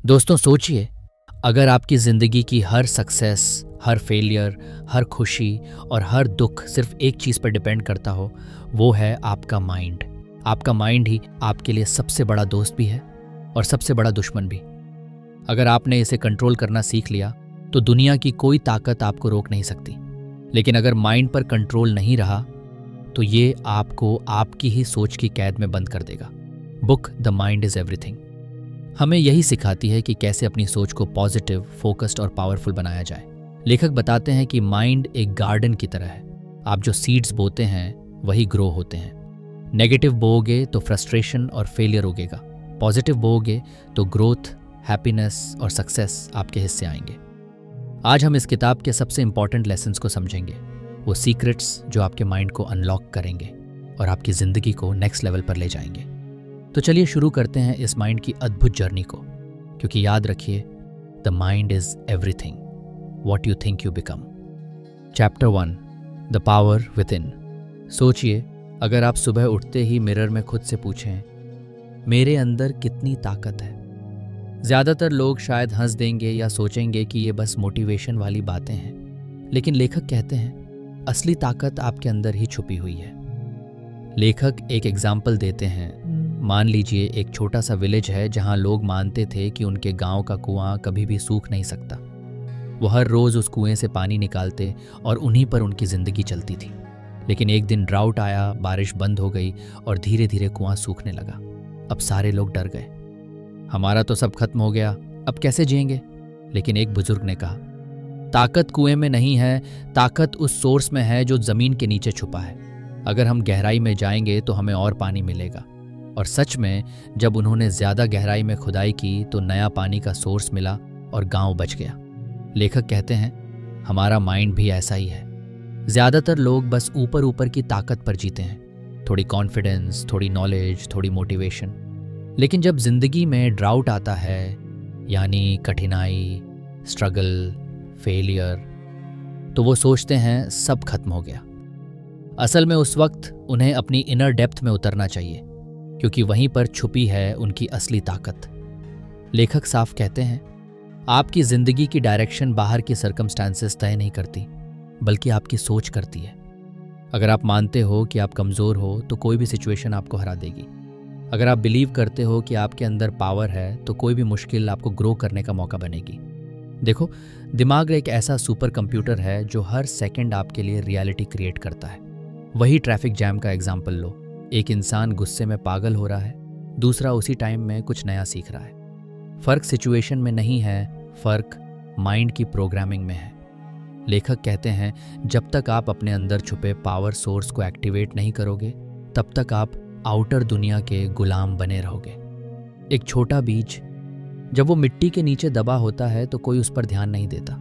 दोस्तों सोचिए, अगर आपकी ज़िंदगी की हर सक्सेस, हर फेलियर, हर खुशी और हर दुख सिर्फ एक चीज़ पर डिपेंड करता हो, वो है आपका माइंड। आपका माइंड ही आपके लिए सबसे बड़ा दोस्त भी है और सबसे बड़ा दुश्मन भी। अगर आपने इसे कंट्रोल करना सीख लिया तो दुनिया की कोई ताकत आपको रोक नहीं सकती। लेकिन अगर माइंड पर कंट्रोल नहीं रहा तो ये आपको आपकी ही सोच की कैद में बंद कर देगा। Book the mind is everything हमें यही सिखाती है कि कैसे अपनी सोच को पॉजिटिव, फोकस्ड और पावरफुल बनाया जाए। लेखक बताते हैं कि माइंड एक गार्डन की तरह है। आप जो सीड्स बोते हैं वही ग्रो होते हैं। नेगेटिव बोओगे तो फ्रस्ट्रेशन और फेलियर उगेगा। पॉजिटिव बोओगे तो ग्रोथ, हैप्पीनेस और सक्सेस आपके हिस्से आएंगे। आज हम इस किताब के सबसे इंपॉर्टेंट लेसन्स को समझेंगे, वो सीक्रेट्स जो आपके माइंड को अनलॉक करेंगे और आपकी ज़िंदगी को नेक्स्ट लेवल पर ले जाएंगे। तो चलिए शुरू करते हैं इस माइंड की अद्भुत जर्नी को, क्योंकि याद रखिए, the mind is everything, what you think you become. Chapter 1, the power with in. सोचिए, अगर आप सुबह उठते ही मिरर में खुद से पूछें, मेरे अंदर कितनी ताकत है। ज़्यादातर लोग शायद हंस देंगे या सोचेंगे कि ये बस मोटिवेशन वाली बातें हैं, लेकिन लेखक कहते हैं असली ताकत आपके अंदर ही छुपी हुई है। लेखक एक एग्जाम्पल देते हैं। मान लीजिए एक छोटा सा विलेज है जहां लोग मानते थे कि उनके गांव का कुआं कभी भी सूख नहीं सकता। वो हर रोज़ उस कुएं से पानी निकालते और उन्हीं पर उनकी ज़िंदगी चलती थी। लेकिन एक दिन ड्राउट आया, बारिश बंद हो गई और धीरे धीरे कुआं सूखने लगा। अब सारे लोग डर गए, हमारा तो सब खत्म हो गया, अब कैसे जिएंगे। लेकिन एक बुजुर्ग ने कहा, ताकत कुएं में नहीं है, ताकत उस सोर्स में है जो ज़मीन के नीचे छुपा है। अगर हम गहराई में जाएंगे तो हमें और पानी मिलेगा। और सच में जब उन्होंने ज़्यादा गहराई में खुदाई की तो नया पानी का सोर्स मिला और गांव बच गया। लेखक कहते हैं हमारा माइंड भी ऐसा ही है। ज़्यादातर लोग बस ऊपर ऊपर की ताकत पर जीते हैं, थोड़ी कॉन्फिडेंस, थोड़ी नॉलेज, थोड़ी मोटिवेशन। लेकिन जब जिंदगी में ड्राउट आता है, यानी कठिनाई, स्ट्रगल, फेलियर, तो वो सोचते हैं सब खत्म हो गया। असल में उस वक्त उन्हें अपनी इनर डेप्थ में उतरना चाहिए, क्योंकि वहीं पर छुपी है उनकी असली ताकत। लेखक साफ कहते हैं आपकी ज़िंदगी की डायरेक्शन बाहर की सर्कमस्टांसेस तय नहीं करती, बल्कि आपकी सोच करती है। अगर आप मानते हो कि आप कमज़ोर हो तो कोई भी सिचुएशन आपको हरा देगी। अगर आप बिलीव करते हो कि आपके अंदर पावर है तो कोई भी मुश्किल आपको ग्रो करने का मौका बनेगी। देखो, दिमाग एक ऐसा सुपर कंप्यूटर है जो हर सेकंड आपके लिए रियलिटी क्रिएट करता है। वही ट्रैफिक जैम का एग्जाम्पल लो। एक इंसान गुस्से में पागल हो रहा है, दूसरा उसी टाइम में कुछ नया सीख रहा है। फ़र्क सिचुएशन में नहीं है, फ़र्क माइंड की प्रोग्रामिंग में है। लेखक कहते हैं जब तक आप अपने अंदर छुपे पावर सोर्स को एक्टिवेट नहीं करोगे, तब तक आप आउटर दुनिया के गुलाम बने रहोगे। एक छोटा बीज जब वो मिट्टी के नीचे दबा होता है तो कोई उस पर ध्यान नहीं देता,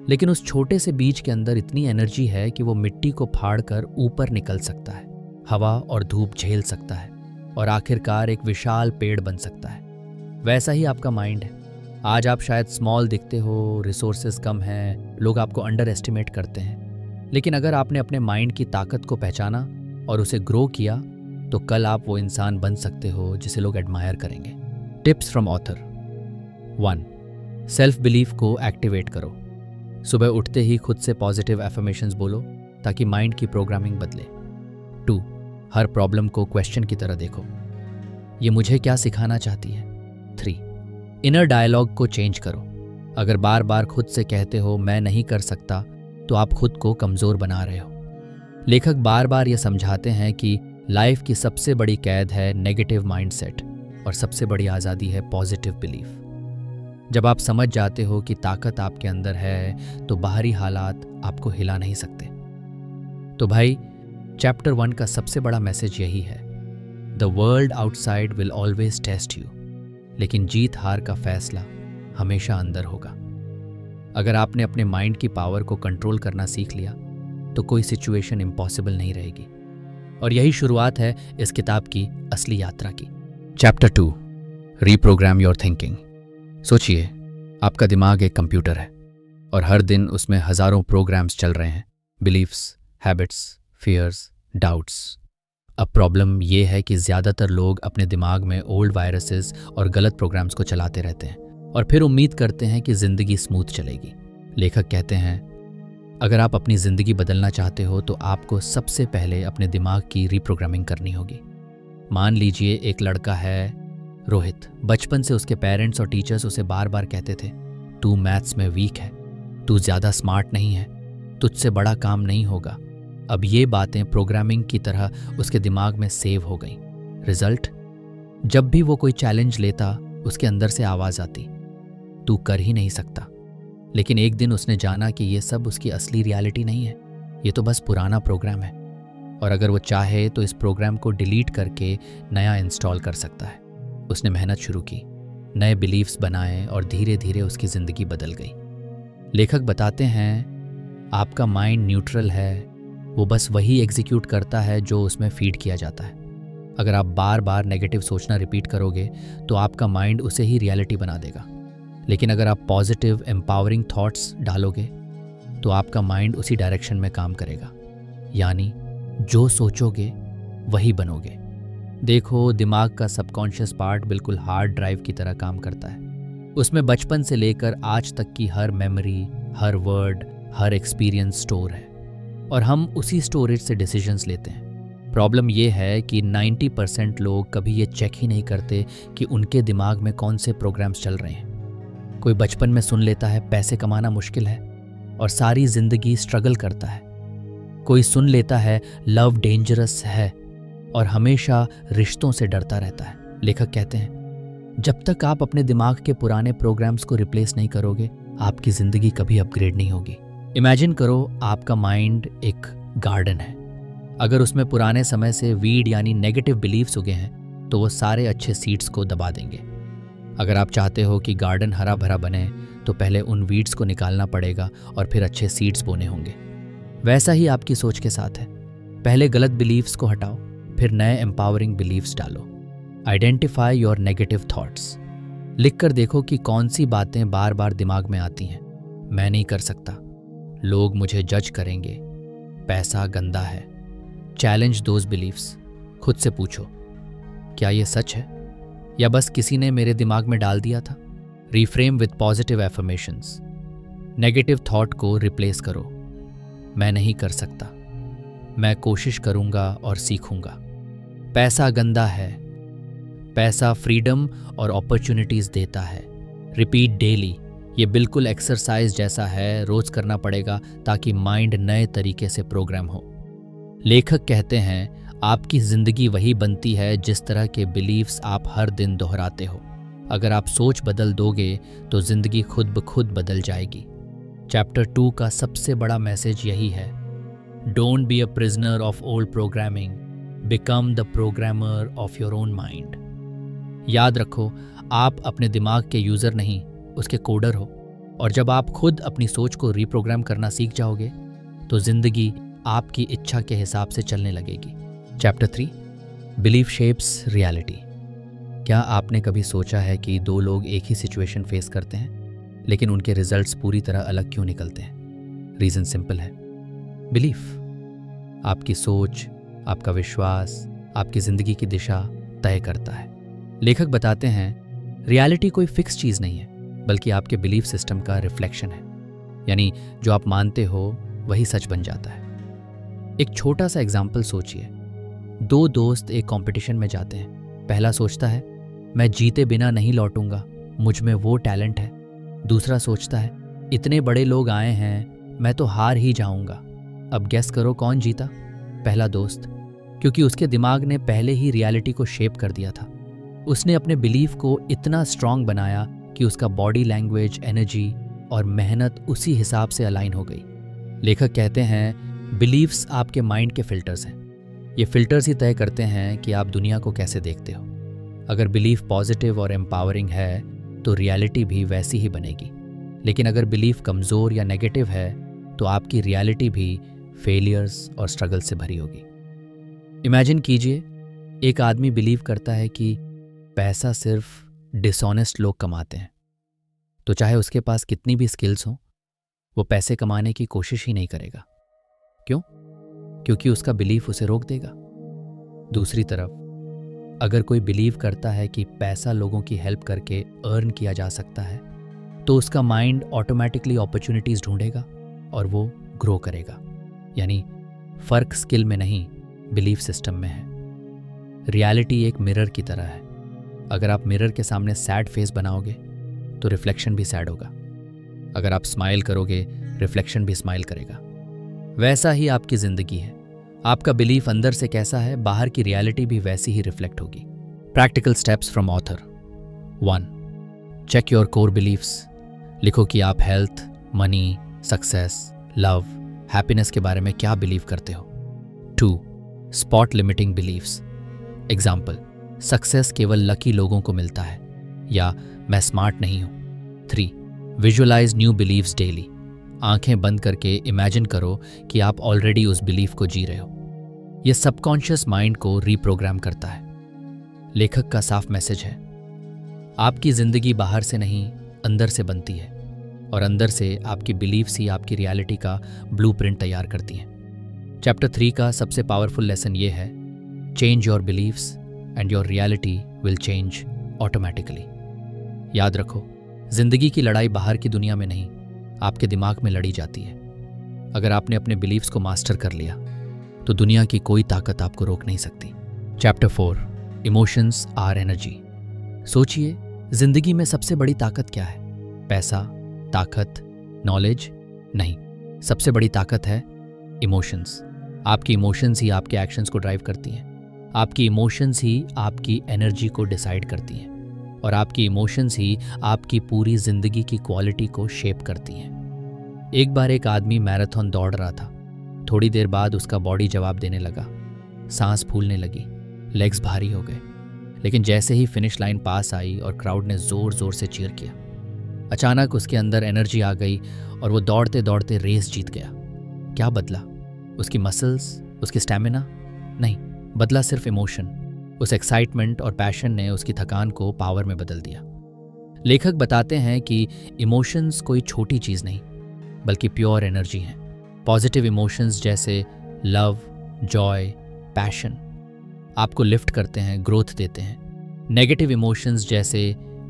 लेकिन उस छोटे से बीज के अंदर इतनी एनर्जी है कि वो मिट्टी को फाड़कर ऊपर निकल सकता है, हवा और धूप झेल सकता है और आखिरकार एक विशाल पेड़ बन सकता है। वैसा ही आपका माइंड है। आज आप शायद स्मॉल दिखते हो, रिसोर्सेज कम हैं, लोग आपको अंडर एस्टिमेट करते हैं, लेकिन अगर आपने अपने माइंड की ताकत को पहचाना और उसे ग्रो किया तो कल आप वो इंसान बन सकते हो जिसे लोग एडमायर करेंगे। Tips from author. 1. Self belief को एक्टिवेट करो। सुबह उठते ही खुद से पॉजिटिव एफर्मेशंस बोलो ताकि माइंड की प्रोग्रामिंग बदले। 2. हर प्रॉब्लम को क्वेश्चन की तरह देखो, ये मुझे क्या सिखाना चाहती है। 3. इनर डायलॉग को चेंज करो। अगर बार बार खुद से कहते हो मैं नहीं कर सकता तो आप खुद को कमज़ोर बना रहे हो। लेखक बार बार ये समझाते हैं कि लाइफ की सबसे बड़ी कैद है नेगेटिव माइंडसेट और सबसे बड़ी आज़ादी है पॉजिटिव बिलीफ। जब आप समझ जाते हो कि ताकत आपके अंदर है तो बाहरी हालात आपको हिला नहीं सकते। तो भाई, चैप्टर 1 का सबसे बड़ा मैसेज यही है, the world outside will always test you, लेकिन जीत हार का फैसला हमेशा अंदर होगा। अगर आपने अपने माइंड की पावर को कंट्रोल करना सीख लिया तो कोई सिचुएशन इम्पॉसिबल नहीं रहेगी। और यही शुरुआत है इस किताब की असली यात्रा की। Chapter 2, reprogram your thinking. सोचिए, आपका दिमाग एक कंप्यूटर है और हर दिन उसमें हज़ारों प्रोग्राम्स चल रहे हैं, बिलीफ्स, हैबिट्स, फियर्स, डाउट्स। अब प्रॉब्लम ये है कि ज़्यादातर लोग अपने दिमाग में ओल्ड वायरसेस और गलत प्रोग्राम्स को चलाते रहते हैं और फिर उम्मीद करते हैं कि ज़िंदगी स्मूथ चलेगी। लेखक कहते हैं, अगर आप अपनी ज़िंदगी बदलना चाहते हो तो आपको सबसे पहले अपने दिमाग की रीप्रोग्रामिंग करनी होगी। मान लीजिए एक लड़का है रोहित। बचपन से उसके पेरेंट्स और टीचर्स उसे बार बार कहते थे, तू मैथ्स में वीक है, तू ज़्यादा स्मार्ट नहीं है, तुझसे बड़ा काम नहीं होगा। अब ये बातें प्रोग्रामिंग की तरह उसके दिमाग में सेव हो गई। रिजल्ट, जब भी वो कोई चैलेंज लेता उसके अंदर से आवाज़ आती, तू कर ही नहीं सकता। लेकिन एक दिन उसने जाना कि ये सब उसकी असली रियलिटी नहीं है, ये तो बस पुराना प्रोग्राम है, और अगर वो चाहे तो इस प्रोग्राम को डिलीट करके नया इंस्टॉल कर सकता है। उसने मेहनत शुरू की, नए बिलीफ्स बनाए और धीरे धीरे उसकी ज़िंदगी बदल गई। लेखक बताते हैं, आपका माइंड न्यूट्रल है, वो बस वही एग्जीक्यूट करता है जो उसमें फीड किया जाता है। अगर आप बार बार नेगेटिव सोचना रिपीट करोगे तो आपका माइंड उसे ही रियलिटी बना देगा। लेकिन अगर आप पॉजिटिव एम्पावरिंग थॉट्स डालोगे तो आपका माइंड उसी डायरेक्शन में काम करेगा। यानी जो सोचोगे वही बनोगे। देखो, दिमाग का सबकॉन्शियस पार्ट बिल्कुल हार्ड ड्राइव की तरह काम करता है। उसमें बचपन से लेकर आज तक की हर मेमोरी, हर वर्ड, हर एक्सपीरियंस स्टोर है, और हम उसी स्टोरेज से डिसीजंस लेते हैं। प्रॉब्लम ये है कि 90% लोग कभी ये चेक ही नहीं करते कि उनके दिमाग में कौन से प्रोग्राम्स चल रहे हैं। कोई बचपन में सुन लेता है पैसे कमाना मुश्किल है और सारी जिंदगी स्ट्रगल करता है। कोई सुन लेता है लव डेंजरस है और हमेशा रिश्तों से डरता रहता है। लेखक कहते हैं, जब तक आप अपने दिमाग के पुराने प्रोग्राम्स को रिप्लेस नहीं करोगे, आपकी जिंदगी कभी अपग्रेड नहीं होगी। इमेजिन करो, आपका माइंड एक गार्डन है। अगर उसमें पुराने समय से वीड यानी नेगेटिव बिलीव्स उगे हैं तो वो सारे अच्छे सीड्स को दबा देंगे। अगर आप चाहते हो कि गार्डन हरा भरा बने तो पहले उन वीड्स को निकालना पड़ेगा और फिर अच्छे सीड्स बोने होंगे। वैसा ही आपकी सोच के साथ है। पहले गलत बिलीव्स को हटाओ, फिर नए एम्पावरिंग बिलीव्स डालो। Identify your negative thoughts. लिख कर देखो कि कौन सी बातें बार बार दिमाग में आती हैं। मैं नहीं कर सकता, लोग मुझे जज करेंगे, पैसा गंदा है। Challenge those believes. खुद से पूछो, क्या ये सच है या बस किसी ने मेरे दिमाग में डाल दिया था? Reframe with positive affirmations. Negative thought को रिप्लेस करो। मैं नहीं कर सकता, मैं कोशिश करूंगा और सीखूंगा। पैसा गंदा है, पैसा फ्रीडम और अपॉर्चुनिटीज देता है। Repeat daily. ये बिल्कुल एक्सरसाइज जैसा है, रोज करना पड़ेगा ताकि माइंड नए तरीके से प्रोग्राम हो। लेखक कहते हैं, आपकी जिंदगी वही बनती है जिस तरह के बिलीव्स आप हर दिन दोहराते हो। अगर आप सोच बदल दोगे तो जिंदगी खुद ब खुद बदल जाएगी। चैप्टर 2 का सबसे बड़ा मैसेज यही है, don't be a prisoner of old programming, become the programmer of your own mind. याद रखो, आप अपने दिमाग के यूजर नहीं, उसके कोडर हो, और जब आप खुद अपनी सोच को रीप्रोग्राम करना सीख जाओगे तो जिंदगी आपकी इच्छा के हिसाब से चलने लगेगी। Chapter 3, belief shapes reality. क्या आपने कभी सोचा है कि दो लोग एक ही सिचुएशन फेस करते हैं लेकिन उनके रिजल्ट्स पूरी तरह अलग क्यों निकलते हैं? रीज़न सिंपल है, बिलीफ। आपकी सोच, आपका विश्वास, आपकी ज़िंदगी की दिशा तय करता है। लेखक बताते हैं, रियलिटी कोई फिक्स चीज़ नहीं है बल्कि आपके बिलीफ सिस्टम का रिफ्लेक्शन है। यानी जो आप मानते हो वही सच बन जाता है। एक छोटा सा एग्जाम्पल सोचिए। दो दोस्त एक कंपटीशन में जाते हैं। पहला सोचता है, मैं जीते बिना नहीं लौटूंगा, मुझ में वो टैलेंट है। दूसरा सोचता है, इतने बड़े लोग आए हैं, मैं तो हार ही जाऊंगा। अब गेस करो कौन जीता? पहला दोस्त, क्योंकि उसके दिमाग ने पहले ही रियलिटी को शेप कर दिया था। उसने अपने बिलीफ को इतना स्ट्रांग बनाया कि उसका बॉडी लैंग्वेज, एनर्जी और मेहनत उसी हिसाब से अलाइन हो गई। लेखक कहते हैं, बिलीव्स आपके माइंड के फिल्टर्स हैं। ये फिल्टर्स ही तय करते हैं कि आप दुनिया को कैसे देखते हो। अगर बिलीफ पॉजिटिव और एम्पावरिंग है तो रियलिटी भी वैसी ही बनेगी। लेकिन अगर बिलीफ कमज़ोर या नेगेटिव है तो आपकी रियलिटी भी फेलियर्स और स्ट्रगल से भरी होगी। इमेजिन कीजिए, एक आदमी बिलीव करता है कि पैसा सिर्फ डिसऑनेस्ट लोग कमाते हैं, तो चाहे उसके पास कितनी भी स्किल्स हों, वो पैसे कमाने की कोशिश ही नहीं करेगा। क्यों? क्योंकि उसका बिलीफ उसे रोक देगा। दूसरी तरफ, अगर कोई बिलीव करता है कि पैसा लोगों की हेल्प करके अर्न किया जा सकता है, तो उसका माइंड ऑटोमेटिकली अपॉर्चुनिटीज़ ढूंढेगा और वो ग्रो करेगा। यानी फ़र्क स्किल में नहीं, बिलीफ सिस्टम में है। रियलिटी एक मिरर की तरह है। अगर आप मिरर के सामने सैड फेस बनाओगे तो रिफ्लेक्शन भी सैड होगा। अगर आप स्माइल करोगे, रिफ्लेक्शन भी स्माइल करेगा। वैसा ही आपकी ज़िंदगी है। आपका बिलीफ अंदर से कैसा है, बाहर की रियलिटी भी वैसी ही रिफ्लेक्ट होगी। Practical steps from author. 1. Check your core beliefs. लिखो कि आप health, money, success, love, happiness के बारे में क्या बिलीव करते हो। 2. Spot limiting beliefs. Example, success केवल लकी लोगों को मिलता है, या मैं स्मार्ट नहीं हूँ। 3. Visualise new believes daily. आंखें बंद करके इमेजिन करो कि आप ऑलरेडी उस बिलीफ को जी रहे हो। यह सबकॉन्शियस माइंड को रीप्रोग्राम करता है। लेखक का साफ मैसेज है, आपकी जिंदगी बाहर से नहीं, अंदर से बनती है, और अंदर से आपकी बिलीफ्स ही आपकी रियलिटी का ब्लूप्रिंट तैयार करती हैं। चैप्टर 3 का सबसे पावरफुल लेसन ये है, change your believes and your reality will change automatically. याद रखो, जिंदगी की लड़ाई बाहर की दुनिया में नहीं, आपके दिमाग में लड़ी जाती है। अगर आपने अपने बिलीव्स को मास्टर कर लिया तो दुनिया की कोई ताकत आपको रोक नहीं सकती। Chapter 4, emotions are energy. सोचिए, जिंदगी में सबसे बड़ी ताकत क्या है? पैसा, ताकत, नॉलेज? नहीं, सबसे बड़ी ताकत है इमोशंस। आपकी इमोशंस ही आपके एक्शंस को ड्राइव करती हैं। आपकी इमोशंस ही आपकी एनर्जी को डिसाइड करती हैं, और आपकी इमोशंस ही आपकी पूरी जिंदगी की क्वालिटी को शेप करती हैं। एक बार एक आदमी मैराथन दौड़ रहा था। थोड़ी देर बाद उसका बॉडी जवाब देने लगा, सांस फूलने लगी, लेग्स भारी हो गए। लेकिन जैसे ही फिनिश लाइन पास आई और क्राउड ने जोर जोर से चीयर किया, अचानक उसके अंदर एनर्जी आ गई और वो दौड़ते दौड़ते रेस जीत गया। क्या बदला? उसकी मसल्स, उसकी स्टैमिना? नहीं, बदला सिर्फ इमोशन। उस एक्साइटमेंट और पैशन ने उसकी थकान को पावर में बदल दिया। लेखक बताते हैं कि इमोशंस कोई छोटी चीज़ नहीं, बल्कि प्योर एनर्जी हैं। पॉजिटिव इमोशंस जैसे लव, जॉय, पैशन आपको लिफ्ट करते हैं, ग्रोथ देते हैं। नेगेटिव इमोशंस जैसे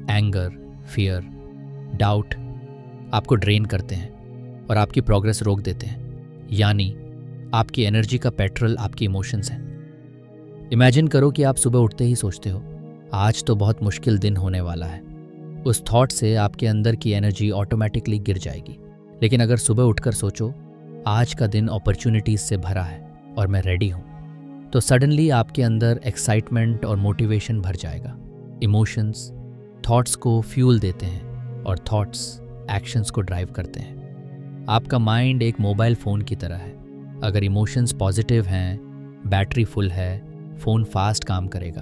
एंगर, फियर, डाउट आपको ड्रेन करते हैं और आपकी प्रोग्रेस रोक देते हैं। यानी आपकी एनर्जी का पेट्रोल आपकी इमोशंस हैं। इमेजिन करो कि आप सुबह उठते ही सोचते हो, आज तो बहुत मुश्किल दिन होने वाला है। उस थॉट से आपके अंदर की एनर्जी ऑटोमेटिकली गिर जाएगी। लेकिन अगर सुबह उठकर सोचो, आज का दिन अपॉर्चुनिटीज से भरा है और मैं रेडी हूँ, तो सडनली आपके अंदर एक्साइटमेंट और मोटिवेशन भर जाएगा। इमोशंस थॉट्स को फ्यूल देते हैं और थॉट्स एक्शंस को ड्राइव करते हैं। आपका माइंड एक मोबाइल फ़ोन की तरह है। अगर इमोशंस पॉजिटिव हैं, बैटरी फुल है, फ़ोन फास्ट काम करेगा।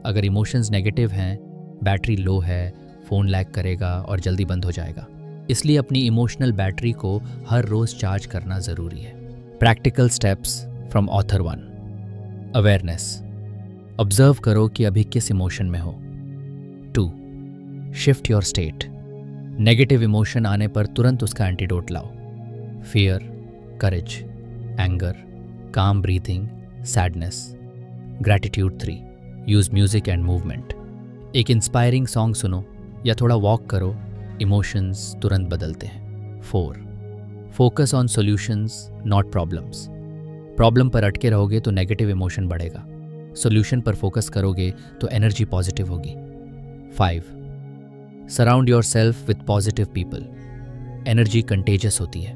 अगर इमोशंस नेगेटिव हैं, बैटरी लो है, फ़ोन लैग करेगा और जल्दी बंद हो जाएगा। इसलिए अपनी इमोशनल बैटरी को हर रोज़ चार्ज करना ज़रूरी है। Practical steps from author 1। Awareness. Observe करो कि अभी किस इमोशन में हो। 2. Shift your state. Negative emotion आने पर तुरंत उसका एंटीडोट लाओ। फियर, करेज, एंगर, काम breathing, sadness, gratitude. 3. Use music and movement. एक इंस्पायरिंग सॉन्ग सुनो या थोड़ा वॉक करो, इमोशंस तुरंत बदलते हैं। 4. Focus on solutions not problems. Problem पर अटके रहोगे तो नेगेटिव इमोशन बढ़ेगा। सॉल्यूशन पर फोकस करोगे तो एनर्जी पॉजिटिव होगी। 5. Surround your self with positive people. Energy contagious होती है।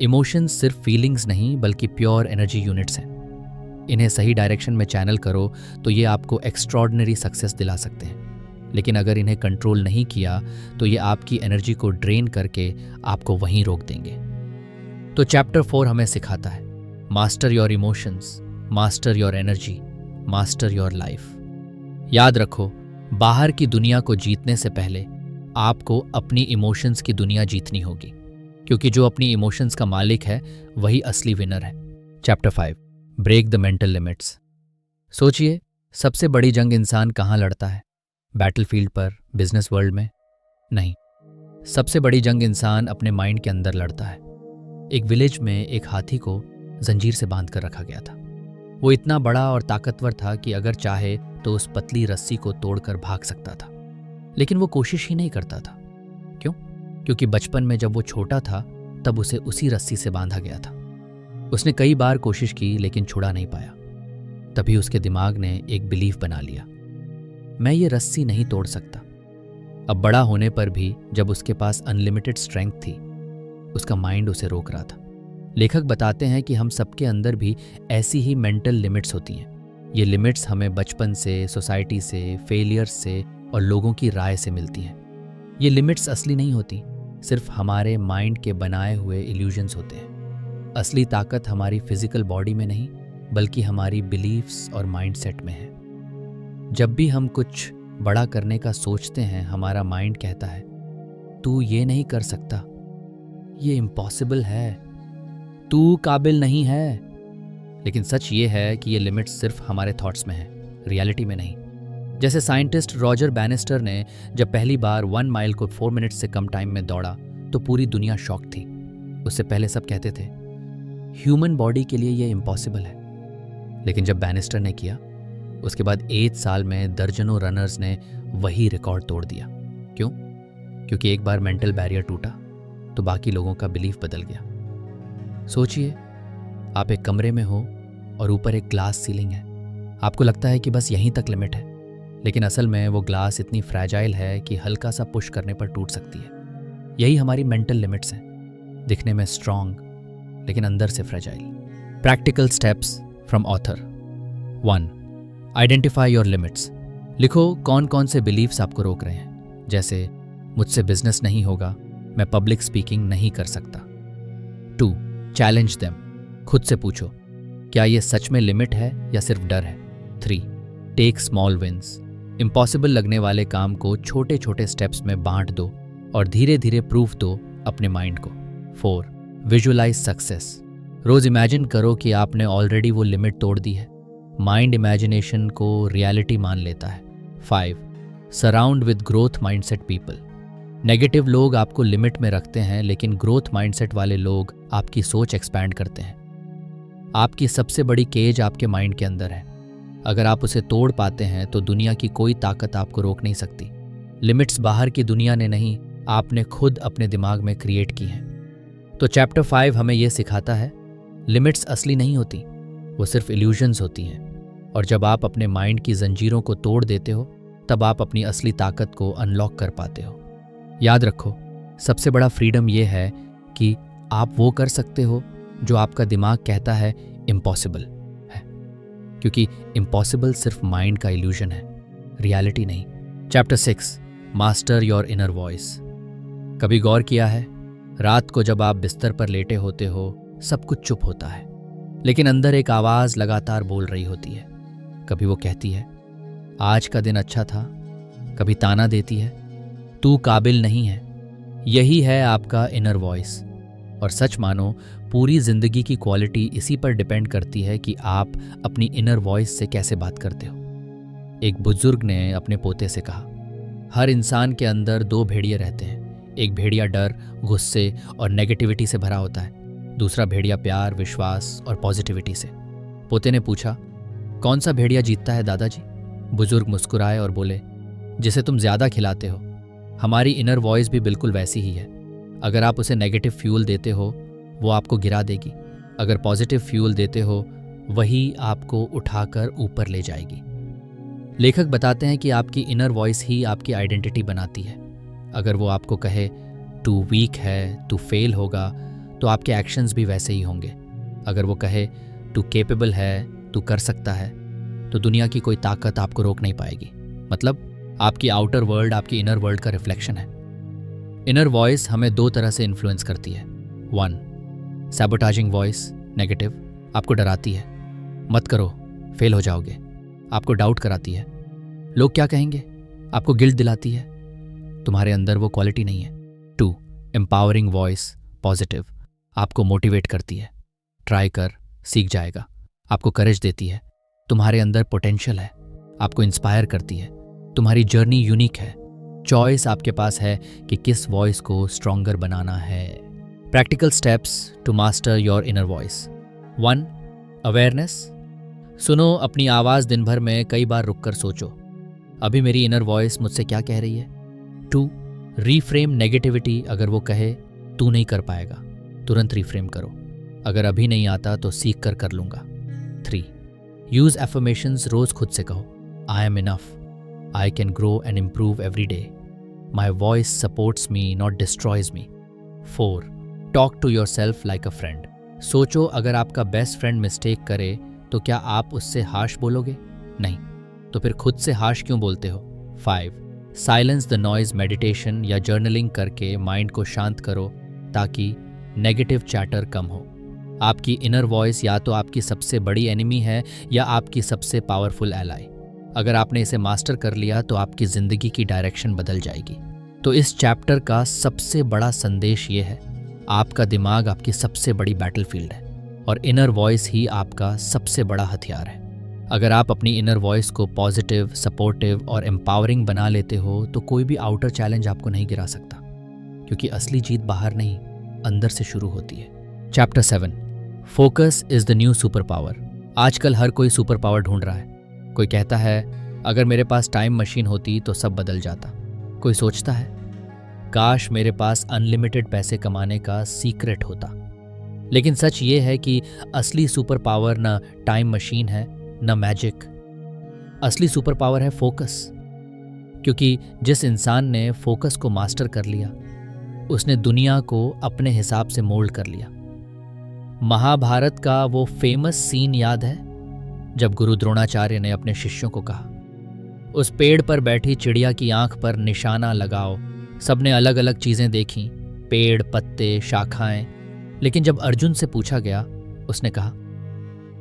इमोशंस सिर्फ फीलिंग्स नहीं बल्कि प्योर एनर्जी यूनिट्स हैं। इन्हें सही डायरेक्शन में चैनल करो तो ये आपको एक्स्ट्रॉर्डिनरी सक्सेस दिला सकते हैं। लेकिन अगर इन्हें कंट्रोल नहीं किया तो ये आपकी एनर्जी को ड्रेन करके आपको वहीं रोक देंगे। तो चैप्टर 4 हमें सिखाता है, master your emotions, master your energy, master your life. याद रखो, बाहर की दुनिया को जीतने से पहले आपको अपनी इमोशंस की दुनिया जीतनी होगी, क्योंकि जो अपनी इमोशंस का मालिक है वही असली विनर है। Chapter 5, break the mental limits. सोचिए, सबसे बड़ी जंग इंसान कहाँ लड़ता है? बैटलफील्ड पर, बिजनेस वर्ल्ड में? नहीं, सबसे बड़ी जंग इंसान अपने माइंड के अंदर लड़ता है। एक विलेज में एक हाथी को जंजीर से बांध कर रखा गया था। वो इतना बड़ा और ताकतवर था कि अगर चाहे तो उस पतली रस्सी को तोड़कर भाग सकता था, लेकिन वो कोशिश ही नहीं करता था। क्यों? क्योंकि बचपन में जब वो छोटा था तब उसे उसी रस्सी से बांधा गया था। उसने कई बार कोशिश की लेकिन छुड़ा नहीं पाया। तभी उसके दिमाग ने एक बिलीफ बना लिया, मैं ये रस्सी नहीं तोड़ सकता। अब बड़ा होने पर भी जब उसके पास अनलिमिटेड स्ट्रेंथ थी, उसका माइंड उसे रोक रहा था। लेखक बताते हैं कि हम सबके अंदर भी ऐसी ही मेंटल लिमिट्स होती हैं। ये लिमिट्स हमें बचपन से, सोसाइटी से, फेलियर्स से और लोगों की राय से मिलती हैं। ये लिमिट्स असली नहीं होती, सिर्फ हमारे माइंड के बनाए हुए इल्यूजन्स होते हैं। असली ताकत हमारी फिजिकल बॉडी में नहीं, बल्कि हमारी बिलीफ्स और माइंडसेट में है। जब भी हम कुछ बड़ा करने का सोचते हैं, हमारा माइंड कहता है, तू ये नहीं कर सकता, ये इम्पॉसिबल है, तू काबिल नहीं है। लेकिन सच ये है कि ये लिमिट्स सिर्फ हमारे थॉट्स में है, रियलिटी में नहीं। जैसे साइंटिस्ट रॉजर बैनिस्टर ने जब पहली बार 1 माइल को 4 मिनट्स से कम टाइम में दौड़ा तो पूरी दुनिया शॉक थी। उससे पहले सब कहते थे ह्यूमन बॉडी के लिए ये इम्पॉसिबल है। लेकिन जब बैनिस्टर ने किया, उसके बाद 8 साल में दर्जनों रनर्स ने वही रिकॉर्ड तोड़ दिया। क्यों? क्योंकि एक बार मेंटल बैरियर टूटा तो बाकी लोगों का बिलीफ बदल गया। सोचिए, आप एक कमरे में हो और ऊपर एक ग्लास सीलिंग है। आपको लगता है कि बस यहीं तक लिमिट है, लेकिन असल में वो ग्लास इतनी फ्रैजाइल है कि हल्का सा पुश करने पर टूट सकती है। यही हमारी मेंटल लिमिट्स हैं, दिखने में स्ट्रॉन्ग लेकिन अंदर से fragile. Practical steps from author. 1. Identify your limits. लिखो कौन कौन से बिलीव्स आपको रोक रहे हैं, जैसे मुझसे बिजनेस नहीं होगा, मैं पब्लिक स्पीकिंग नहीं कर सकता। 2. Challenge them. खुद से पूछो, क्या ये सच में लिमिट है या सिर्फ डर है। 3. Take small wins. इम्पॉसिबल लगने वाले काम को छोटे छोटे स्टेप्स में बांट दो और धीरे धीरे प्रूफ दो अपने माइंड को। 4. Visualise success. रोज इमेजिन करो कि आपने ऑलरेडी वो लिमिट तोड़ दी है। माइंड इमेजिनेशन को रियलिटी मान लेता है। 5. Surround with growth mindset people. Negative लोग आपको लिमिट में रखते हैं, लेकिन ग्रोथ माइंडसेट वाले लोग आपकी सोच एक्सपैंड करते हैं। आपकी सबसे बड़ी केज आपके माइंड के अंदर है। अगर आप उसे तोड़ पाते हैं तो दुनिया की कोई ताकत आपको रोक नहीं सकती। लिमिट्स बाहर की दुनिया ने नहीं, आपने खुद अपने दिमाग में क्रिएट की हैं। तो चैप्टर 5 हमें यह सिखाता है, लिमिट्स असली नहीं होती, वो सिर्फ इल्यूजन्स होती हैं। और जब आप अपने माइंड की जंजीरों को तोड़ देते हो, तब आप अपनी असली ताकत को अनलॉक कर पाते हो। याद रखो, सबसे बड़ा फ्रीडम ये है कि आप वो कर सकते हो जो आपका दिमाग कहता है इम्पॉसिबल है, क्योंकि इम्पॉसिबल सिर्फ माइंड का इल्यूजन है, रियलिटी नहीं। Chapter 6 master your inner voice. कभी गौर किया है, रात को जब आप बिस्तर पर लेटे होते हो, सब कुछ चुप होता है, लेकिन अंदर एक आवाज़ लगातार बोल रही होती है। कभी वो कहती है आज का दिन अच्छा था, कभी ताना देती है तू काबिल नहीं है। यही है आपका इनर वॉइस। और सच मानो, पूरी जिंदगी की क्वालिटी इसी पर डिपेंड करती है कि आप अपनी इनर वॉइस से कैसे बात करते हो। एक बुजुर्ग ने अपने पोते से कहा, हर इंसान के अंदर 2 भेड़िए रहते हैं। एक भेड़िया डर, गुस्से और नेगेटिविटी से भरा होता है, दूसरा भेड़िया प्यार, विश्वास और पॉजिटिविटी से। पोते ने पूछा, कौन सा भेड़िया जीतता है दादाजी? बुजुर्ग मुस्कुराए और बोले, जिसे तुम ज्यादा खिलाते हो। हमारी इनर वॉइस भी बिल्कुल वैसी ही है। अगर आप उसे नेगेटिव फ्यूल देते हो, वो आपको गिरा देगी। अगर पॉजिटिव फ्यूल देते हो, वही आपको उठाकर ऊपर ले जाएगी। लेखक बताते हैं कि आपकी इनर वॉइस ही आपकी आइडेंटिटी बनाती है। अगर वो आपको कहे तू वीक है, तू फेल होगा, तो आपके एक्शंस भी वैसे ही होंगे। अगर वो कहे तू केपेबल है, तू कर सकता है, तो दुनिया की कोई ताकत आपको रोक नहीं पाएगी। मतलब आपकी आउटर वर्ल्ड आपकी इनर वर्ल्ड का रिफ्लेक्शन है। इनर वॉइस हमें 2 तरह से इन्फ्लुएंस करती है। 1. सैबोटाजिंग वॉइस, नेगेटिव, आपको डराती है, मत करो, फेल हो जाओगे। आपको डाउट कराती है, लोग क्या कहेंगे, आपको गिल्ट दिलाती है, तुम्हारे अंदर वो क्वालिटी नहीं है। 2. एम्पावरिंग वॉइस, पॉजिटिव, आपको मोटिवेट करती है, ट्राई कर, सीख जाएगा, आपको करेज देती है, तुम्हारे अंदर पोटेंशियल है, आपको इंस्पायर करती है, तुम्हारी जर्नी यूनिक है। चॉइस आपके पास है कि किस वॉइस को स्ट्रॉन्गर बनाना है। Practical steps to master your inner voice. 1. Awareness. सुनो अपनी आवाज़ दिन भर में कई बार रुककर सोचो, अभी मेरी इनर वॉइस मुझसे क्या कह रही है। 2. Reframe negativity. अगर वो कहे तू नहीं कर पाएगा, तुरंत रीफ्रेम करो, अगर अभी नहीं आता तो सीख कर कर लूँगा। 3. Use affirmations. रोज़ खुद से कहो, I am enough, I can grow and improve every day, my voice supports me not destroys me. 4. Talk to yourself like a friend. सोचो अगर आपका बेस्ट फ्रेंड मिस्टेक करे तो क्या आप उससे हार्श बोलोगे? नहीं, तो फिर खुद से हार्श क्यों बोलते हो? 5. Silence the noise. मेडिटेशन या जर्नलिंग करके माइंड को शांत करो ताकि नेगेटिव चैटर कम हो। आपकी इनर वॉइस या तो आपकी सबसे बड़ी एनिमी है या आपकी सबसे पावरफुल एलाई। अगर आपने इसे मास्टर कर लिया तो आपकी ज़िंदगी की डायरेक्शन बदल जाएगी। तो इस चैप्टर का सबसे बड़ा संदेश ये है, आपका दिमाग आपकी सबसे बड़ी बैटलफील्ड है और इनर वॉइस ही आपका सबसे बड़ा हथियार है। अगर आप अपनी इनर वॉइस को पॉजिटिव, सपोर्टिव और एम्पावरिंग बना लेते हो तो कोई भी आउटर चैलेंज आपको नहीं गिरा सकता, क्योंकि असली जीत बाहर नहीं, अंदर से शुरू होती है। Chapter 7, focus is the new super power. आजकल हर कोई सुपर पावर ढूंढ रहा है। कोई कहता है अगर मेरे पास टाइम मशीन होती तो सब बदल जाता। कोई सोचता है काश मेरे पास अनलिमिटेड पैसे कमाने का सीक्रेट होता। लेकिन सच ये है कि असली सुपर पावर न टाइम मशीन है न मैजिक। असली सुपर पावर है फोकस, क्योंकि जिस इंसान ने फोकस को मास्टर कर लिया उसने दुनिया को अपने हिसाब से मोल्ड कर लिया। महाभारत का वो फेमस सीन याद है जब गुरु द्रोणाचार्य ने अपने शिष्यों को कहा, उस पेड़ पर बैठी चिड़िया की आंख पर निशाना लगाओ। सबने अलग अलग चीजें देखीं, पेड़, पत्ते, शाखाएं, लेकिन जब अर्जुन से पूछा गया उसने कहा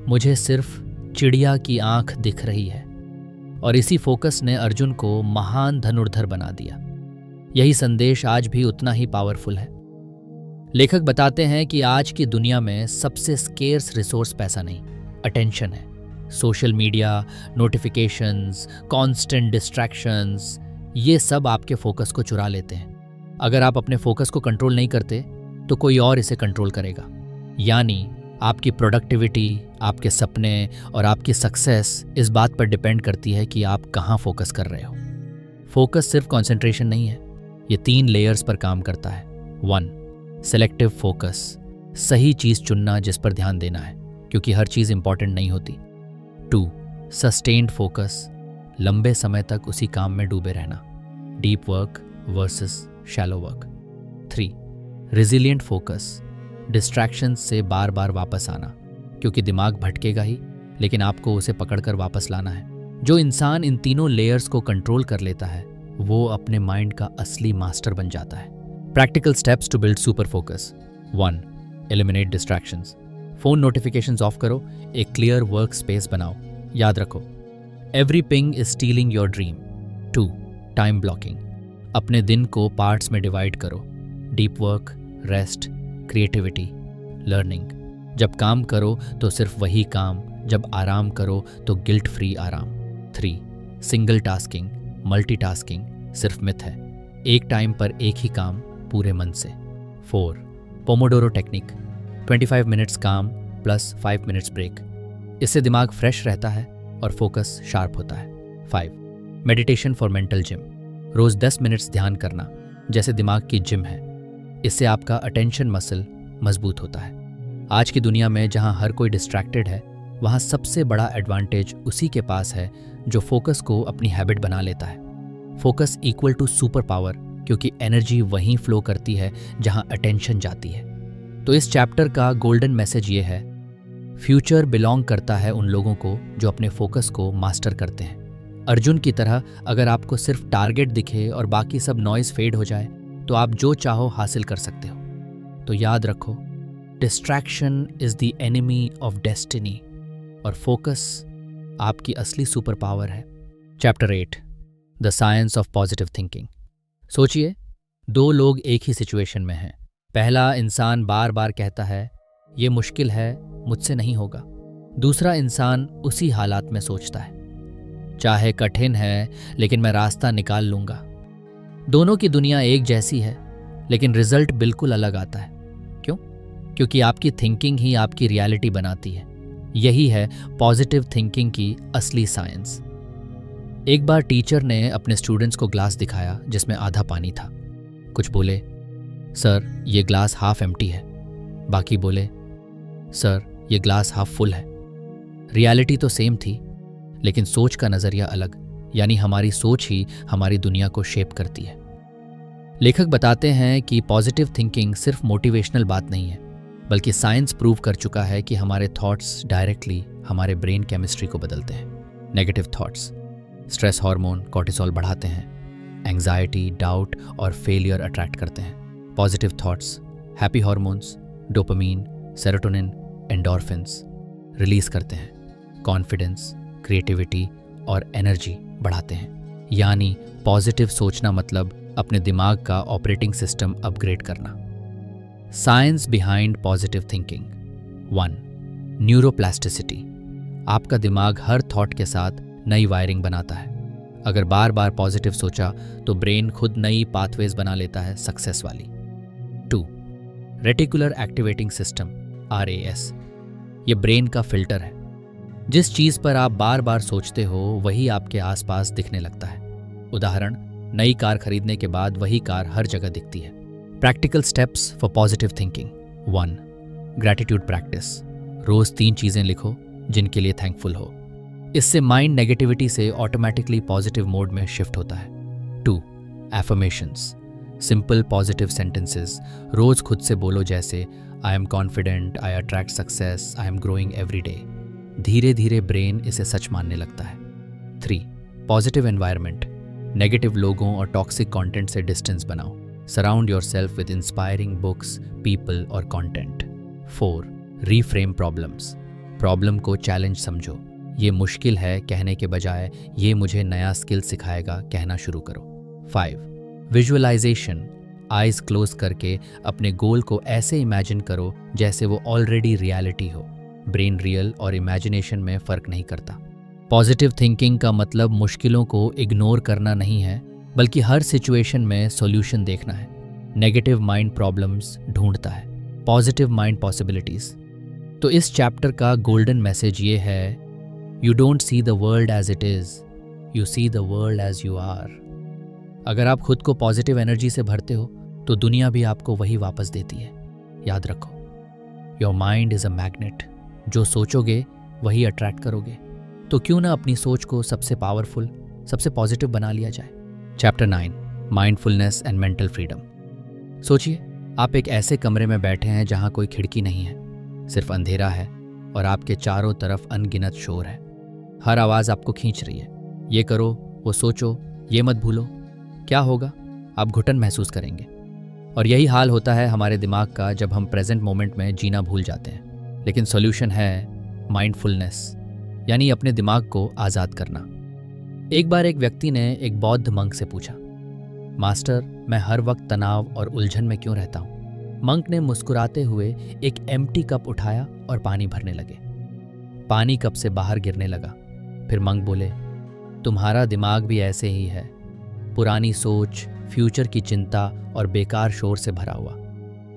मुझे सिर्फ चिड़िया की आंख दिख रही है। और इसी फोकस ने अर्जुन को महान धनुर्धर बना दिया। यही संदेश आज भी उतना ही पावरफुल है। लेखक बताते हैं कि आज की दुनिया में सबसे स्केर्स रिसोर्स पैसा नहीं, अटेंशन है। Social media, notifications, constant distractions, ये सब आपके फोकस को चुरा लेते हैं। अगर आप अपने फोकस को कंट्रोल नहीं करते तो कोई और इसे कंट्रोल करेगा। यानी आपकी प्रोडक्टिविटी, आपके सपने और आपकी सक्सेस इस बात पर डिपेंड करती है कि आप कहाँ फोकस कर रहे हो। फोकस सिर्फ कंसंट्रेशन नहीं है, ये 3 लेयर्स पर काम करता है। 1. सेलेक्टिव फोकस, सही चीज़ चुनना जिस पर ध्यान देना है, क्योंकि हर चीज़ इंपॉर्टेंट नहीं होती। 2. सस्टेन्ड फोकस, लंबे समय तक उसी काम में डूबे रहना, deep work versus shallow work. 3. Resilient focus, distraction से बार बार वापस आना, क्योंकि दिमाग भटकेगा ही, लेकिन आपको उसे पकड़कर वापस लाना है। जो इंसान इन तीनों लेयर्स को कंट्रोल कर लेता है वो अपने माइंड का असली मास्टर बन जाता है। Practical steps to build super focus. 1. Eliminate distractions, phone notifications off करो, एक क्लियर वर्क स्पेस बनाओ। याद रखो, every ping is stealing your dream. 2. Time blocking, अपने दिन को पार्ट्स में डिवाइड करो, deep work, rest, creativity, learning. जब काम करो तो सिर्फ वही काम, जब आराम करो तो गिल्ट फ्री आराम। 3. सिंगल टास्किंग, मल्टीटास्किंग सिर्फ मिथ है, एक टाइम पर एक ही काम पूरे मन से। 4. पोमोडोरो टेक्निक, 25 मिनट्स काम प्लस 5 मिनट्स ब्रेक, इससे दिमाग फ्रेश रहता है और फोकस शार्प होता है। 5. मेडिटेशन फॉर मेंटल जिम, रोज 10 मिनट्स ध्यान करना जैसे दिमाग की जिम है, इससे आपका अटेंशन मसल मजबूत होता है। आज की दुनिया में जहां हर कोई डिस्ट्रैक्टेड है वहां सबसे बड़ा एडवांटेज उसी के पास है जो फोकस को अपनी हैबिट बना लेता है। Focus equal to super power, क्योंकि एनर्जी वहीं फ्लो करती है जहां अटेंशन जाती है। तो इस चैप्टर का गोल्डन मैसेज ये है, फ्यूचर बिलोंग करता है उन लोगों को जो अपने फोकस को मास्टर करते हैं। अर्जुन की तरह अगर आपको सिर्फ टारगेट दिखे और बाकी सब नॉइज फेड हो जाए तो आप जो चाहो हासिल कर सकते हो। तो याद रखो, distraction is the enemy of destiny और फोकस आपकी असली सुपर पावर है। Chapter 8, the science of positive thinking. सोचिए, 2 लोग एक ही सिचुएशन में हैं। पहला इंसान बार बार कहता है ये मुश्किल है, मुझसे नहीं होगा। दूसरा इंसान उसी हालात में सोचता है चाहे कठिन है लेकिन मैं रास्ता निकाल लूंगा। दोनों की दुनिया एक जैसी है लेकिन रिजल्ट बिल्कुल अलग आता है। क्यों? क्योंकि आपकी थिंकिंग ही आपकी रियलिटी बनाती है। यही है पॉजिटिव थिंकिंग की असली साइंस। एक बार टीचर ने अपने स्टूडेंट्स को ग्लास दिखाया जिसमें आधा पानी था। कुछ बोले, सर ये ग्लास हाफ एम्प्टी है। बाकी बोले, सर ये ग्लास हाफ फुल है। रियलिटी तो सेम थी, लेकिन सोच का नज़रिया अलग, यानी हमारी सोच ही हमारी दुनिया को शेप करती है। लेखक बताते हैं कि पॉजिटिव थिंकिंग सिर्फ मोटिवेशनल बात नहीं है, बल्कि साइंस प्रूव कर चुका है कि हमारे थॉट्स डायरेक्टली हमारे ब्रेन केमिस्ट्री को बदलते हैं। Negative thoughts stress hormone cortisol बढ़ाते हैं, एंग्जाइटी, डाउट और फेलियर अट्रैक्ट करते हैं। Positive thoughts happy hormones, dopamine, serotonin, endorphins release करते हैं, कॉन्फिडेंस, क्रिएटिविटी और एनर्जी बढ़ाते हैं। यानी पॉजिटिव सोचना मतलब अपने दिमाग का ऑपरेटिंग सिस्टम अपग्रेड करना। Science behind positive thinking. 1. Neuroplasticity. आपका दिमाग हर थॉट के साथ नई वायरिंग बनाता है। अगर बार बार पॉजिटिव सोचा तो ब्रेन खुद नई पाथवेज बना लेता है सक्सेस वाली। 2. Reticular activating system RAS। ये ब्रेन का फिल्टर है। जिस चीज़ पर आप बार बार सोचते हो वही आपके आसपास दिखने लगता है। उदाहरण, नई कार खरीदने के बाद वही कार हर जगह दिखती है। Practical steps for positive thinking. 1. Gratitude practice. रोज 3 चीज़ें लिखो जिनके लिए थैंकफुल हो। इससे माइंड नेगेटिविटी से ऑटोमेटिकली पॉजिटिव मोड में शिफ्ट होता है। 2. एफर्मेशंस। सिंपल पॉजिटिव सेंटेंसेस रोज खुद से बोलो, जैसे I am confident, I attract success, I am growing every day. धीरे धीरे ब्रेन इसे सच मानने लगता है। 3. Positive environment. नेगेटिव लोगों और टॉक्सिक कंटेंट से डिस्टेंस बनाओ। Surround yourself with inspiring books, people और कंटेंट। 4. Reframe problems. प्रॉब्लम को चैलेंज समझो। ये मुश्किल है कहने के बजाय ये मुझे नया स्किल सिखाएगा कहना शुरू करो। 5. विजुअलाइजेशन। आइज क्लोज करके अपने गोल को ऐसे इमेजिन करो जैसे वो ऑलरेडी रियलिटी हो। ब्रेन रियल और इमेजिनेशन में फ़र्क नहीं करता। पॉजिटिव थिंकिंग का मतलब मुश्किलों को इग्नोर करना नहीं है, बल्कि हर सिचुएशन में सॉल्यूशन देखना है। नेगेटिव माइंड प्रॉब्लम्स ढूंढता है, पॉजिटिव माइंड पॉसिबिलिटीज। तो इस चैप्टर का गोल्डन मैसेज ये है, you don't see the world as it is, you see the world as you are. अगर आप खुद को पॉजिटिव एनर्जी से भरते हो तो दुनिया भी आपको वही वापस देती है। याद रखो, your mind is a magnet. जो सोचोगे वही अट्रैक्ट करोगे। तो क्यों ना अपनी सोच को सबसे पावरफुल, सबसे पॉजिटिव बना लिया जाए। Chapter 9, mindfulness and mental freedom. सोचिए, आप एक ऐसे कमरे में बैठे हैं जहां कोई खिड़की नहीं है, सिर्फ अंधेरा है और आपके चारों तरफ अनगिनत शोर है। हर आवाज़ आपको खींच रही है। ये करो, वो सोचो, ये मत भूलो। क्या होगा? आप घुटन महसूस करेंगे। और यही हाल होता है हमारे दिमाग का जब हम प्रेजेंट मोमेंट में जीना भूल जाते हैं। लेकिन सॉल्यूशन है माइंडफुलनेस, यानी अपने दिमाग को आज़ाद करना। एक बार एक व्यक्ति ने एक बौद्ध मंक से पूछा, मास्टर, मैं हर वक्त तनाव और उलझन में क्यों रहता हूँ? मंक ने मुस्कुराते हुए एक एम्प्टी कप उठाया और पानी भरने लगे। पानी कप से बाहर गिरने लगा। फिर मंक बोले, तुम्हारा दिमाग भी ऐसे ही है, पुरानी सोच, फ्यूचर की चिंता और बेकार शोर से भरा हुआ।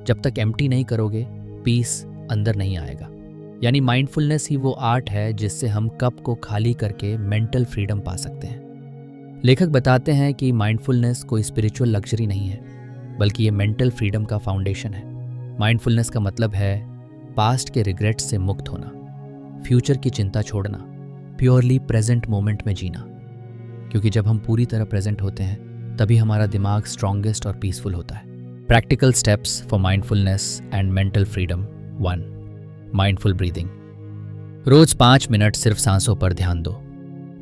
जब तक एम्प्टी नहीं करोगे, पीस अंदर नहीं आएगा। यानी माइंडफुलनेस ही वो आर्ट है जिससे हम कप को खाली करके मेंटल फ्रीडम पा सकते हैं। लेखक बताते हैं कि माइंडफुलनेस कोई स्पिरिचुअल लग्जरी नहीं है, बल्कि ये मेंटल फ्रीडम का फाउंडेशन है। माइंडफुलनेस का मतलब है पास्ट के रिग्रेट्स से मुक्त होना, फ्यूचर की चिंता छोड़ना, प्योरली प्रेजेंट मोमेंट में जीना। क्योंकि जब हम पूरी तरह प्रेजेंट होते हैं तभी हमारा दिमाग स्ट्रॉन्गेस्ट और पीसफुल होता है। Practical steps for mindfulness and mental freedom. 1. Mindful breathing. रोज 5 मिनट सिर्फ सांसों पर ध्यान दो।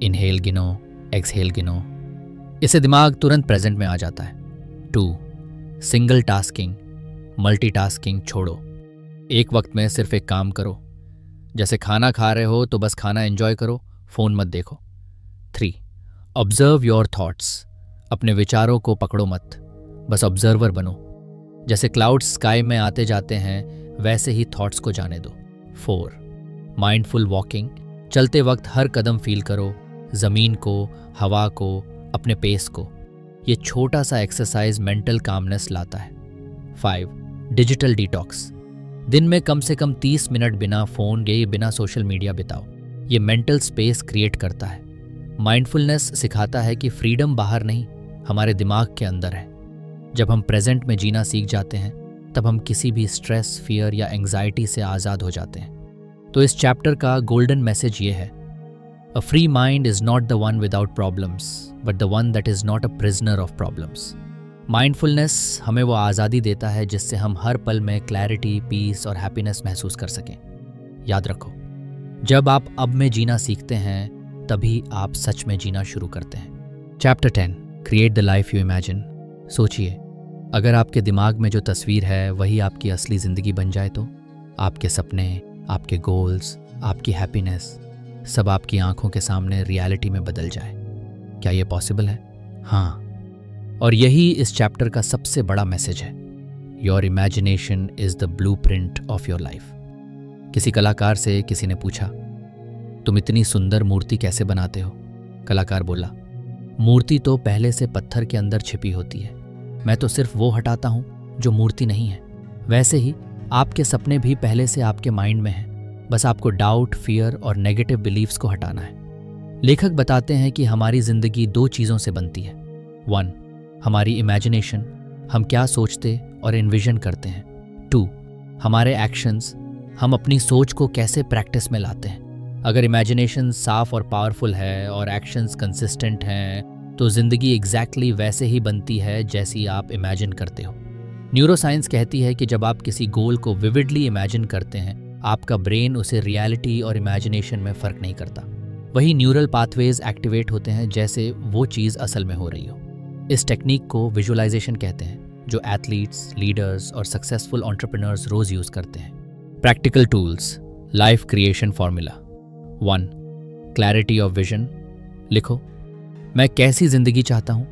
इनहेल गिनो, एक्सहेल गिनो। इससे दिमाग तुरंत प्रेजेंट में आ जाता है। 2. सिंगल टास्किंग, मल्टीटास्किंग छोड़ो। एक वक्त में सिर्फ एक काम करो। जैसे खाना खा रहे हो तो बस खाना एंजॉय करो, फोन मत देखो। 3. Observe your thoughts. अपने विचारों को पकड़ो मत, बस ऑब्जर्वर बनो। जैसे क्लाउड्स स्काई में आते जाते हैं वैसे ही थॉट्स को जाने दो। 4. Mindful walking. चलते वक्त हर कदम फील करो, ज़मीन को, हवा को, अपने पेस को। ये छोटा सा एक्सरसाइज मेंटल कामनेस लाता है। 5. Digital detox. दिन में कम से कम 30 मिनट बिना फ़ोन या बिना सोशल मीडिया बिताओ। ये मेंटल स्पेस क्रिएट करता है। माइंडफुलनेस सिखाता है कि फ्रीडम बाहर नहीं, हमारे दिमाग के अंदर है। जब हम प्रेजेंट में जीना सीख जाते हैं तब हम किसी भी स्ट्रेस, फियर या एंग्जाइटी से आज़ाद हो जाते हैं। तो इस चैप्टर का गोल्डन मैसेज ये है, a free mind is not the one without problems but the one that is not a prisoner of problems. Mindfulness हमें वो आज़ादी देता है जिससे हम हर पल में क्लैरिटी, पीस और हैप्पीनेस महसूस कर सकें। याद रखो, जब आप अब में जीना सीखते हैं तभी आप सच में जीना शुरू करते हैं। Chapter 10, create the life you imagine. सोचिए, अगर आपके दिमाग में जो तस्वीर है वही आपकी असली ज़िंदगी बन जाए तो आपके सपने, आपके गोल्स, आपकी हैप्पीनेस सब आपकी आंखों के सामने रियलिटी में बदल जाए। क्या ये पॉसिबल है? हाँ, और यही इस चैप्टर का सबसे बड़ा मैसेज है। Your imagination is the blueprint of your life. किसी कलाकार से किसी ने पूछा, तुम इतनी सुंदर मूर्ति कैसे बनाते हो? कलाकार बोला, मूर्ति तो पहले से पत्थर के अंदर छिपी होती है, मैं तो सिर्फ वो हटाता हूँ जो मूर्ति नहीं है। वैसे ही आपके सपने भी पहले से आपके माइंड में हैं, बस आपको डाउट, फियर और नेगेटिव बिलीव्स को हटाना है। लेखक बताते हैं कि हमारी जिंदगी 2 चीज़ों से बनती है। 1, हमारी इमेजिनेशन, हम क्या सोचते और इन्विजन करते हैं। 2, हमारे एक्शंस, हम अपनी सोच को कैसे प्रैक्टिस में लाते हैं। अगर इमेजिनेशन साफ और पावरफुल है और एक्शंस कंसिस्टेंट हैं तो ज़िंदगी एग्जैक्टली वैसे ही बनती है जैसी आप इमेजिन करते हो। न्यूरोसाइंस कहती है कि जब आप किसी गोल को विविडली इमेजिन करते हैं, आपका ब्रेन उसे रियलिटी और इमेजिनेशन में फ़र्क नहीं करता। वही न्यूरल पाथवेज एक्टिवेट होते हैं जैसे वो चीज़ असल में हो रही हो। इस टेक्निक को विजुअलाइजेशन कहते हैं, जो एथलीट्स, लीडर्स और सक्सेसफुल एंटरप्रेन्योर्स रोज़ यूज़ करते हैं। Practical tools, life creation formula. 1, clarity of vision. लिखो, मैं कैसी ज़िंदगी चाहता हूँ।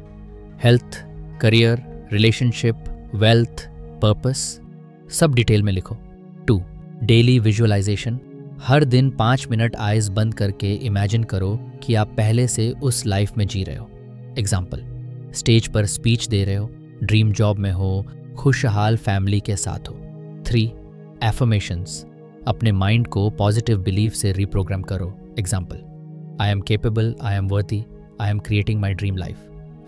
Health, career, relationship, wealth, purpose, सब डिटेल में लिखो। 2, डेली विजुअलाइजेशन। हर दिन 5 मिनट आइज बंद करके इमेजिन करो कि आप पहले से उस लाइफ में जी रहे हो। एग्जाम्पल, स्टेज पर स्पीच दे रहे हो, ड्रीम जॉब में हो, खुशहाल फैमिली के साथ हो। 3, एफर्मेशंस। अपने माइंड को पॉजिटिव बिलीफ से रिप्रोग्राम करो। Example, I am capable, I am वर्दी, I am creating my dream life.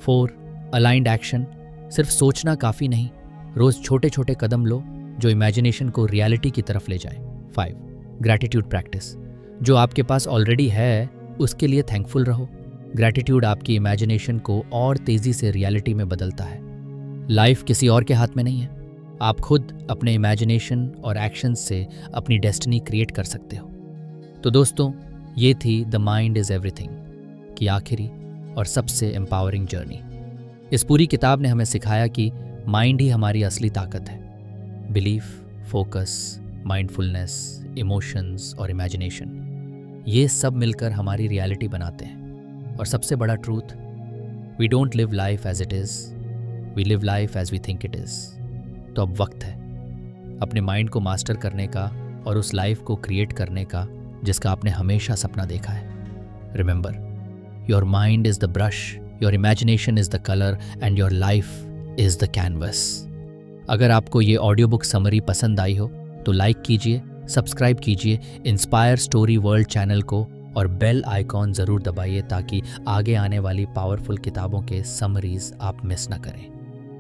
4, aligned action. सिर्फ सोचना काफ़ी नहीं, रोज़ छोटे छोटे कदम लो जो इमेजिनेशन को रियलिटी की तरफ ले जाए। 5, ग्रैटिट्यूड प्रैक्टिस। जो आपके पास ऑलरेडी है उसके लिए थैंकफुल रहो। ग्रैटिट्यूड आपकी इमेजिनेशन को और तेज़ी से रियलिटी में बदलता है। लाइफ किसी और के हाथ में नहीं है, आप खुद अपने इमेजिनेशन और एक्शंस से अपनी डेस्टिनी क्रिएट कर सकते हो। तो दोस्तों, ये थी द माइंड इज़ एवरीथिंग की आखिरी और सबसे एम्पावरिंग जर्नी। इस पूरी किताब ने हमें सिखाया कि माइंड ही हमारी असली ताकत है। बिलीफ, फोकस, माइंडफुलनेस, इमोशंस और इमेजिनेशन, ये सब मिलकर हमारी रियलिटी बनाते हैं। और सबसे बड़ा truth, we don't live life as it is, we live life as we think it is. तो अब वक्त है अपने माइंड को मास्टर करने का और उस लाइफ को क्रिएट करने का जिसका आपने हमेशा सपना देखा है। Remember, your mind is the brush, your imagination is the colour and your life is the canvas. अगर आपको ये ऑडियो बुक समरी पसंद आई हो तो लाइक कीजिए, सब्सक्राइब कीजिए इंस्पायर स्टोरी वर्ल्ड चैनल को और बेल आइकॉन ज़रूर दबाइए ताकि आगे आने वाली पावरफुल किताबों के समरीज आप मिस ना करें।